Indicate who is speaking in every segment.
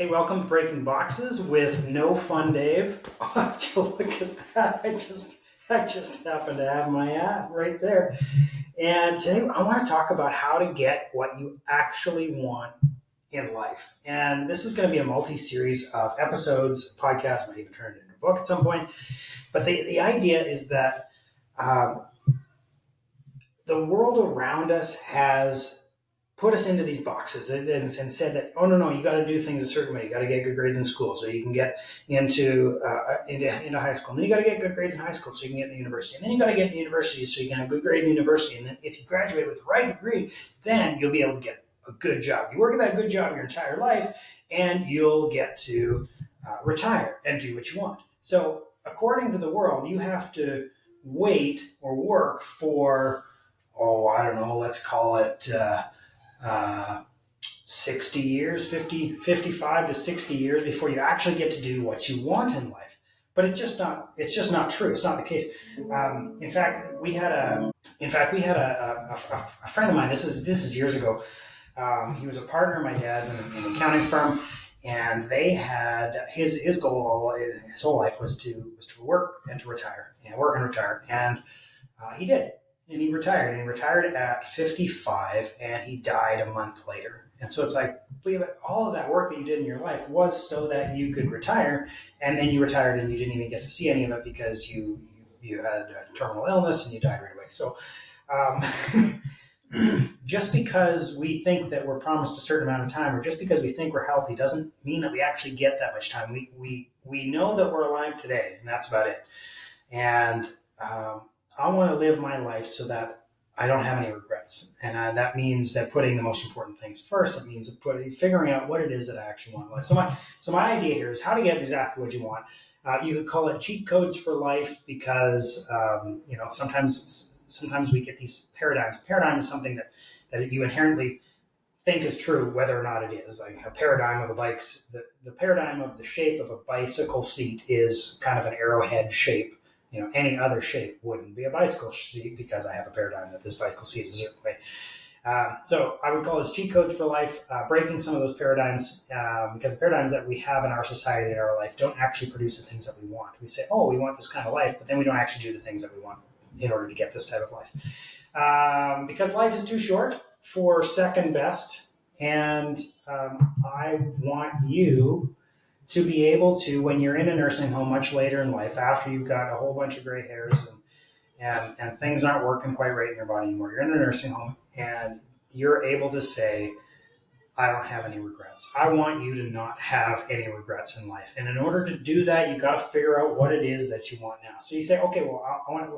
Speaker 1: Hey, welcome to Breaking Boxes with No Fun Dave. Oh, look at that. I just happen to have my app right there. And today I want to talk about how to get what you actually want in life. And this is going to be a multi-series of episodes, podcast, might even turn it into a book at some point. But the idea is that um, the world around us has put us into these boxes and said that, oh, no, you got to do things a certain way. You got to get good grades in school so you can get into high school. And then you got to get good grades in high school so you can get into university. And then you got to get into university so you can have good grades in university. And then if you graduate with the right degree, then you'll be able to get a good job. You work at that good job your entire life, and you'll get to retire and do what you want. So according to the world, you have to wait or work for, I don't know, let's call it 60 years, 55 to 60 years before you actually get to do what you want in life. But it's just not true. It's not the case. In fact, we had a friend of mine. This is years ago. He was a partner of my dad's in an accounting firm, and they had his goal his whole life was to work and to retire, and he did. And he retired. And he retired at 55, and he died a month later. And so it's like, all of that work that you did in your life was so that you could retire, and then you retired and you didn't even get to see any of it because you had a terminal illness and you died right away. So just because we think that we're promised a certain amount of time, or just because we think we're healthy, doesn't mean that we actually get that much time. We know that we're alive today, and that's about it. And I want to live my life so that I don't have any regrets. And that means that putting the most important things first. It means figuring out what it is that I actually want in life. So my idea here is how to get exactly what you want. You could call it cheat codes for life because, sometimes we get these paradigms. A paradigm is something that you inherently think is true, whether or not it is. Like a paradigm of the paradigm of the shape of a bicycle seat is kind of an arrowhead shape. Any other shape wouldn't be a bicycle seat because I have a paradigm that this bicycle seat is a certain way. So I would call this cheat codes for life, breaking some of those paradigms, because the paradigms that we have in our society and our life don't actually produce the things that we want. We say, we want this kind of life, but then we don't actually do the things that we want in order to get this type of life. Because life is too short for second best, and I want you to be able to, when you're in a nursing home much later in life, after you've got a whole bunch of gray hairs and things aren't working quite right in your body anymore, you're in a nursing home and you're able to say, I don't have any regrets. I want you to not have any regrets in life. And in order to do that, you've got to figure out what it is that you want now. So you say, okay, well,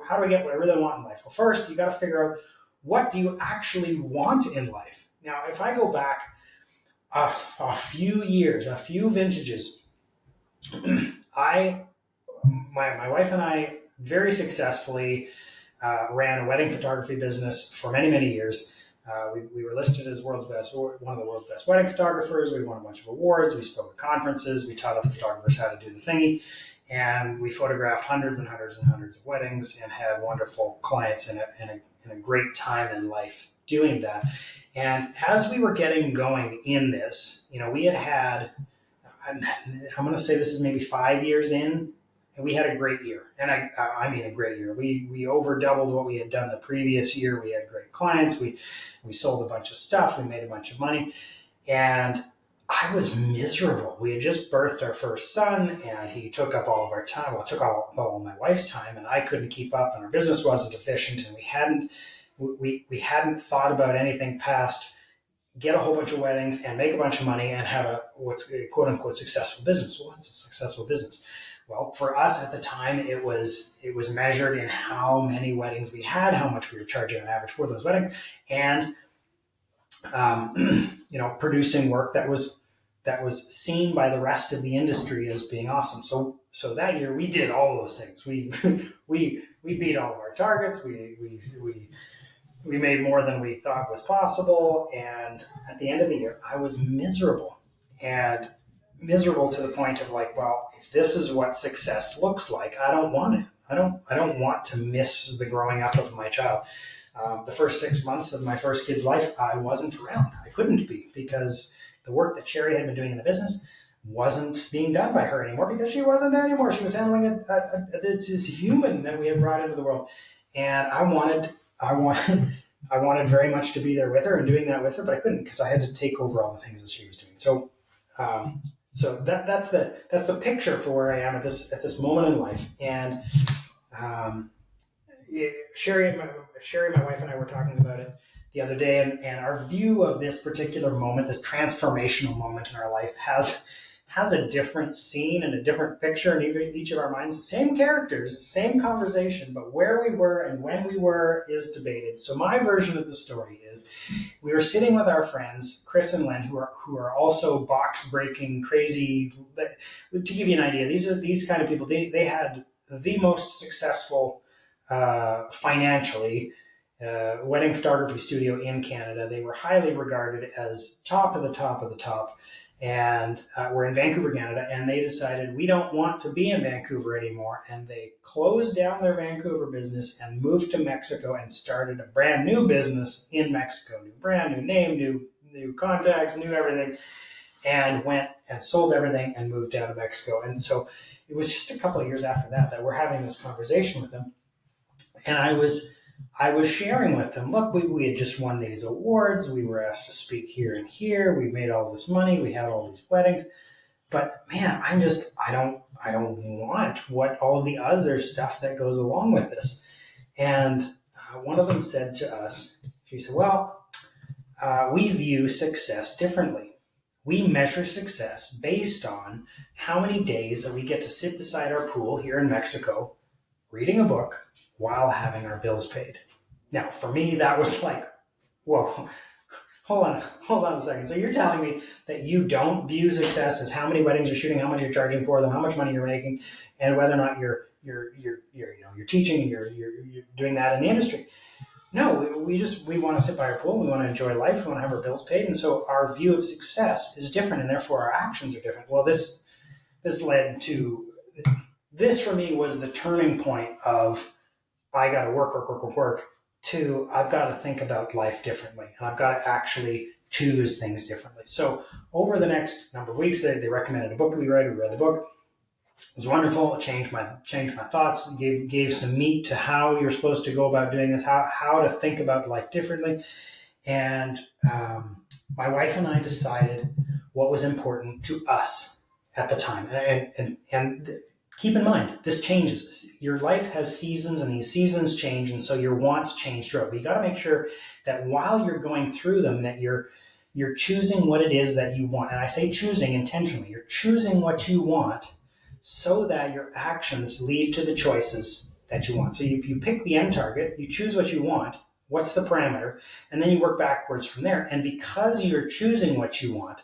Speaker 1: how do I get what I really want in life? Well, first, you got to figure out, what do you actually want in life? Now, if I go back a few years, a few vintages, my wife and I very successfully ran a wedding photography business for many, many years. We were listed as one of the world's best wedding photographers. We won a bunch of awards. We spoke at conferences. We taught other photographers how to do the thingy. And we photographed hundreds and hundreds and hundreds of weddings and had wonderful clients and a great time in life doing that. And as we were getting going in this, we had I'm going to say this is maybe 5 years in, and we had a great year. And I mean a great year. We over doubled what we had done the previous year. We had great clients. We sold a bunch of stuff. We made a bunch of money. And I was miserable. We had just birthed our first son, and he took up all of our time. Well, it took all of my wife's time, and I couldn't keep up, and our business wasn't efficient, and we hadn't thought about anything past get a whole bunch of weddings and make a bunch of money and have a what's a quote unquote successful business. Well, what's a successful business? Well, for us at the time, it was measured in how many weddings we had, how much we were charging on average for those weddings, and producing work that was seen by the rest of the industry as being awesome. So that year we did all those things. We beat all of our targets. We made more than we thought was possible. And at the end of the year, I was miserable to the point of like, well, if this is what success looks like, I don't want it. I don't want to miss the growing up of my child. The first 6 months of my first kid's life, I wasn't around. I couldn't be because the work that Sherry had been doing in the business, wasn't being done by her anymore because she wasn't there anymore. She was handling this human that we had brought into the world, and I wanted very much to be there with her and doing that with her, but I couldn't because I had to take over all the things that she was doing. So, that's the picture for where I am at this moment in life. And Sherry, my wife, and I were talking about it the other day, and our view of this particular moment, this transformational moment in our life, has a different scene and a different picture in each of our minds. Same characters, same conversation, but where we were and when we were is debated. So my version of the story is we were sitting with our friends, Chris and Len, who are also box breaking, crazy. To give you an idea, these kind of people. They had the most successful financially wedding photography studio in Canada. They were highly regarded as top of the top of the top. And we're in Vancouver, Canada, and they decided we don't want to be in Vancouver anymore. And they closed down their Vancouver business and moved to Mexico and started a brand new business in Mexico. Brand new name, new contacts, new everything, and went and sold everything and moved down to Mexico. And so it was just a couple of years after that we're having this conversation with them. And I was sharing with them, look, we had just won these awards. We were asked to speak here and here. We made all this money. We had all these weddings. But man, I don't want what all the other stuff that goes along with this. And one of them said to us, she said, well, we view success differently. We measure success based on how many days that we get to sit beside our pool here in Mexico, reading a book, while having our bills paid. Now, for me, that was like, whoa, hold on a second. So you're telling me that you don't view success as how many weddings you're shooting, how much you're charging for them, how much money you're making, and whether or not you're teaching and you're doing that in the industry. No, we want to sit by our pool, we want to enjoy life, we want to have our bills paid, and so our view of success is different, and therefore our actions are different. Well, this led to this for me was the turning point of I got to work, to I've got to think about life differently. And I've got to actually choose things differently. So over the next number of weeks, they recommended a book we read. We read the book. It was wonderful. It changed my thoughts, gave some meat to how you're supposed to go about doing this, how to think about life differently. And my wife and I decided what was important to us at the time. And keep in mind, this changes. Your life has seasons, and these seasons change, and so your wants change throughout. But you got to make sure that while you're going through them, that you're choosing what it is that you want. And I say choosing intentionally. You're choosing what you want so that your actions lead to the choices that you want. So you pick the end target, you choose what you want, what's the parameter, and then you work backwards from there. And because you're choosing what you want,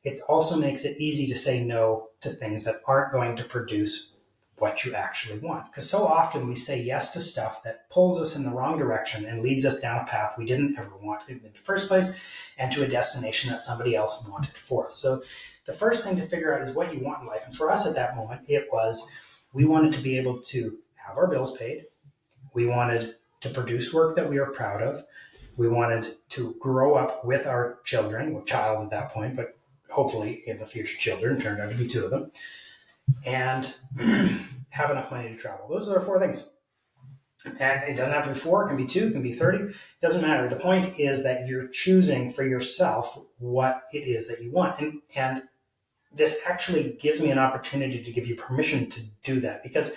Speaker 1: it also makes it easy to say no to things that aren't going to produce what you actually want. Because so often we say yes to stuff that pulls us in the wrong direction and leads us down a path we didn't ever want in the first place, and to a destination that somebody else wanted for us. So the first thing to figure out is what you want in life. And for us at that moment, it was we wanted to be able to have our bills paid. We wanted to produce work that we were proud of. We wanted to grow up with our children, well, child at that point, but hopefully in the future children, turned out to be two of them, and have enough money to travel. Those are the four things. And it doesn't have to be 4, it can be 2, it can be 30. It doesn't matter. The point is that you're choosing for yourself what it is that you want. And this actually gives me an opportunity to give you permission to do that, because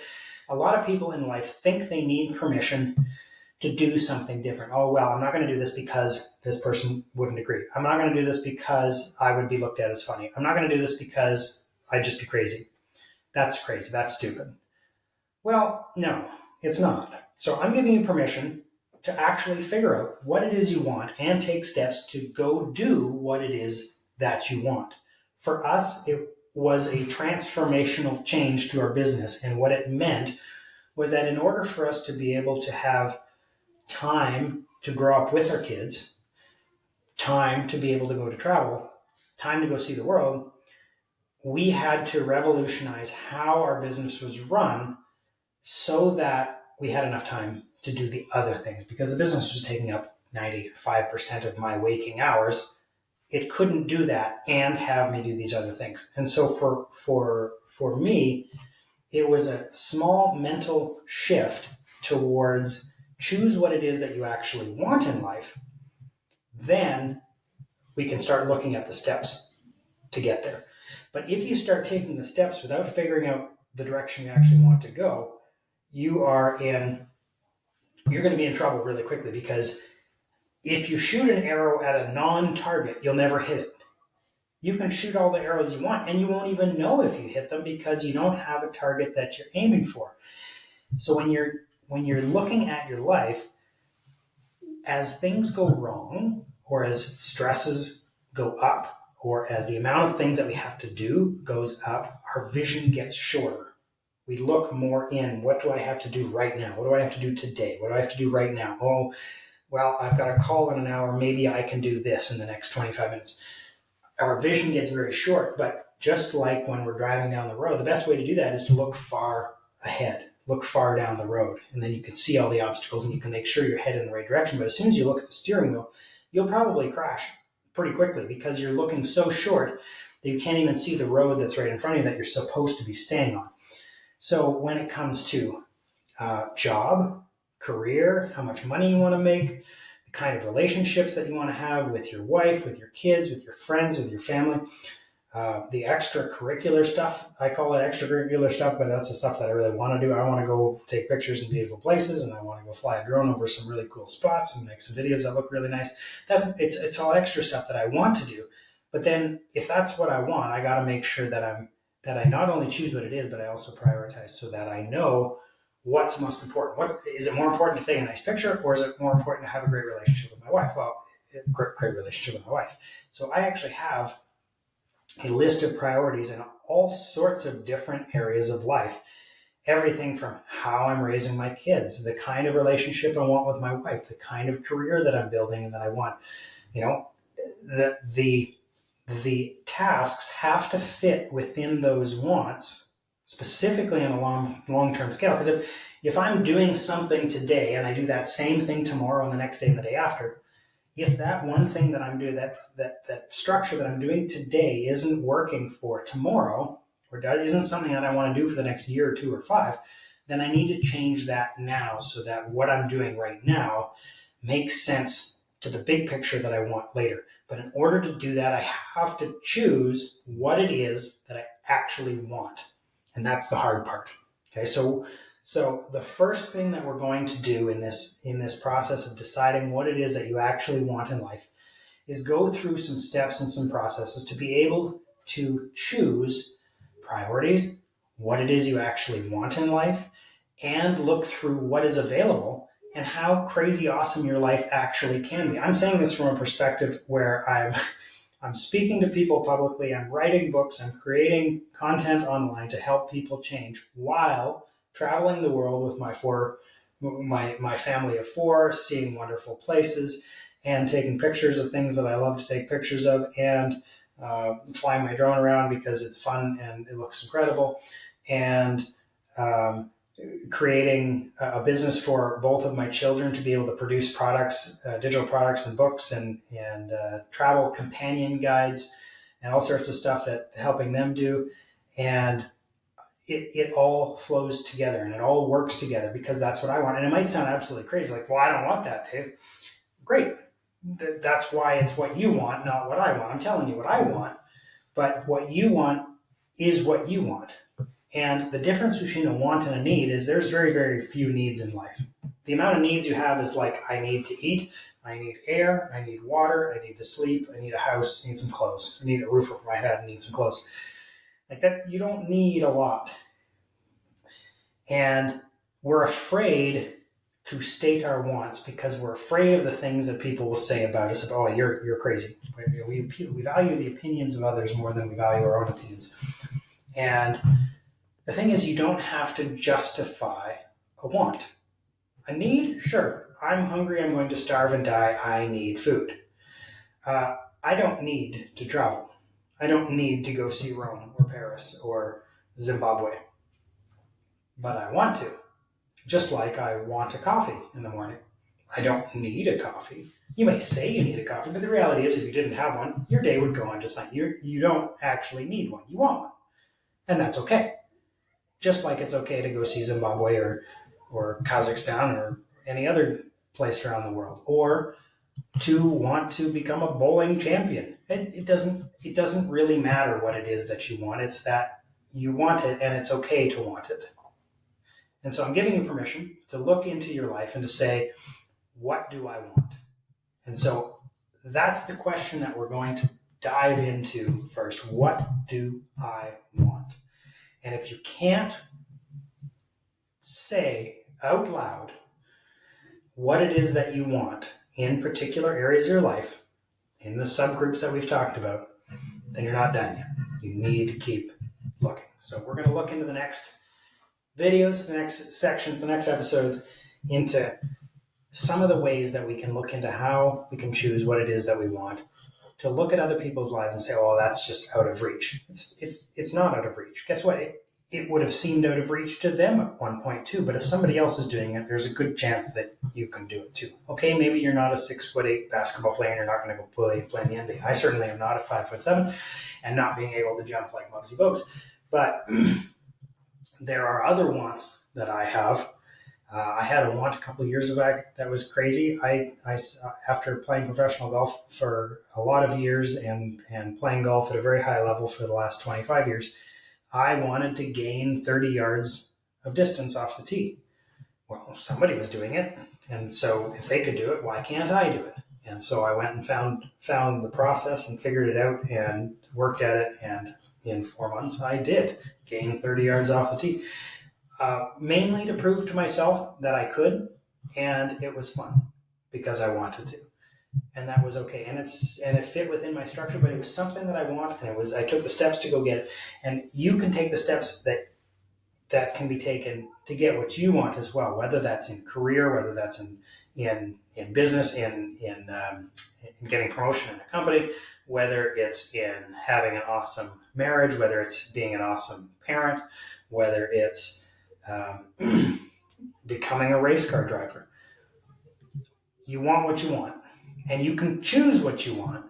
Speaker 1: a lot of people in life think they need permission to do something different. Oh, well, I'm not going to do this because this person wouldn't agree. I'm not going to do this because I would be looked at as funny. I'm not going to do this because I'd just be crazy. That's crazy. That's stupid. Well, no, it's not. So I'm giving you permission to actually figure out what it is you want and take steps to go do what it is that you want. For us, it was a transformational change to our business. And what it meant was that in order for us to be able to have time to grow up with our kids, time to be able to go to travel, time to go see the world, we had to revolutionize how our business was run so that we had enough time to do the other things, because the business was taking up 95% of my waking hours. it couldn't do that and have me do these other things. And so for me, it was a small mental shift towards choose what it is that you actually want in life. Then we can start looking at the steps to get there. But if you start taking the steps without figuring out the direction you actually want to go, you're going to be in trouble really quickly, because if you shoot an arrow at a non-target, you'll never hit it. You can shoot all the arrows you want and you won't even know if you hit them because you don't have a target that you're aiming for. So when you're looking at your life, as things go wrong, or as stresses go up, or as the amount of things that we have to do goes up, our vision gets shorter. We look more in, what do I have to do right now? What do I have to do today? What do I have to do right now? Oh, well, I've got a call in an hour. Maybe I can do this in the next 25 minutes. Our vision gets very short, but just like when we're driving down the road, the best way to do that is to look far ahead, look far down the road, and then you can see all the obstacles and you can make sure you're headed in the right direction. But as soon as you look at the steering wheel, you'll probably crash pretty quickly because you're looking so short that you can't even see the road that's right in front of you that you're supposed to be staying on. So when it comes to job, career, how much money you want to make, the kind of relationships that you want to have with your wife, with your kids, with your friends, with your family, the extracurricular stuff. I call it extracurricular stuff, but that's the stuff that I really want to do. I want to go take pictures in beautiful places, and I want to go fly a drone over some really cool spots and make some videos that look really nice. It's all extra stuff that I want to do. But then if that's what I want, I got to make sure that I not only choose what it is, but I also prioritize so that I know what's most important. Is it more important to take a nice picture, or is it more important to have a great relationship with my wife? Well, great relationship with my wife. So I actually have a list of priorities in all sorts of different areas of life. Everything from how I'm raising my kids, the kind of relationship I want with my wife, the kind of career that I'm building and that I want. The tasks have to fit within those wants, specifically on a long-term scale. Because if I'm doing something today and I do that same thing tomorrow and the next day and the day after, if that one thing that I'm doing, that structure that I'm doing today isn't working for tomorrow, or isn't something that I want to do for the next year or 2 or 5, then I need to change that now so that what I'm doing right now makes sense to the big picture that I want later. But in order to do that, I have to choose what it is that I actually want. And that's the hard part. Okay, so the first thing that we're going to do in this process of deciding what it is that you actually want in life is go through some steps and some processes to be able to choose priorities, what it is you actually want in life, and look through what is available and how crazy awesome your life actually can be. I'm saying this from a perspective where I'm speaking to people publicly, I'm writing books, I'm creating content online to help people change while traveling the world with my family of 4, seeing wonderful places and taking pictures of things that I love to take pictures of, and flying my drone around because it's fun and it looks incredible, and creating a business for both of my children to be able to produce products, digital products and books and travel companion guides and all sorts of stuff that helping them do. And it all flows together and it all works together because that's what I want. And it might sound absolutely crazy, like, well, I don't want that, Dave. Great. That's why it's what you want, not what I want. I'm telling you what I want, but what you want is what you want. And the difference between a want and a need is there's very, very few needs in life. The amount of needs you have is like, I need to eat, I need air, I need water, I need to sleep, I need a house, I need some clothes, I need a roof over my head, I need some clothes. Like that, you don't need a lot. And we're afraid to state our wants because we're afraid of the things that people will say about us. Oh, you're crazy. We value the opinions of others more than we value our own opinions. And the thing is, you don't have to justify a want. A need? Sure. I'm hungry. I'm going to starve and die. I need food. I don't need to travel. I don't need to go see Rome or Paris or Zimbabwe. But I want to. Just like I want a coffee in the morning. I don't need a coffee. You may say you need a coffee, but the reality is if you didn't have one, your day would go on just fine. You don't actually need one. You want one. And that's okay. Just like it's okay to go see Zimbabwe or Kazakhstan or any other place around the world, or to want to become a bowling champion. It doesn't really matter what it is that you want. It's that you want it, and it's okay to want it. And so I'm giving you permission to look into your life and to say, what do I want? And so that's the question that we're going to dive into first. What do I want? And if you can't say out loud what it is that you want in particular areas of your life, in the subgroups that we've talked about, then you're not done yet. You need to keep looking. So we're going to look into the next videos, the next sections, the next episodes, into some of the ways that we can look into how we can choose what it is that we want, to look at other people's lives and say, oh, that's just out of reach. It's not out of reach. Guess what? It would have seemed out of reach to them at one point too, but if somebody else is doing it, there's a good chance that you can do it too. Okay, maybe you're not a 6'8" basketball player and you're not going to go play in the NBA. I certainly am not a 5'7" and not being able to jump like Muggsy Bogues, but there are other wants that I have. I had a want a couple of years back that was crazy. I after playing professional golf for a lot of years and playing golf at a very high level for the last 25 years, I wanted to gain 30 yards of distance off the tee. Well, somebody was doing it, and so if they could do it, why can't I do it? And so I went and found the process and figured it out and worked at it, and in 4 months I did gain 30 yards off the tee. Mainly to prove to myself that I could, and it was fun because I wanted to, and that was okay. And it fit within my structure, but it was something that I want, and I took the steps to go get it. And you can take the steps that can be taken to get what you want as well, whether that's in career, whether that's in business, in getting promotion in a company, whether it's in having an awesome marriage, whether it's being an awesome parent, whether it's becoming a race car driver. You want what you want, and you can choose what you want,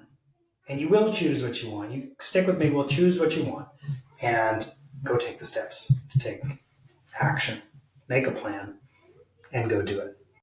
Speaker 1: and you will choose what you want. You stick with me, we'll choose what you want, and go take the steps to take action, make a plan, and go do it.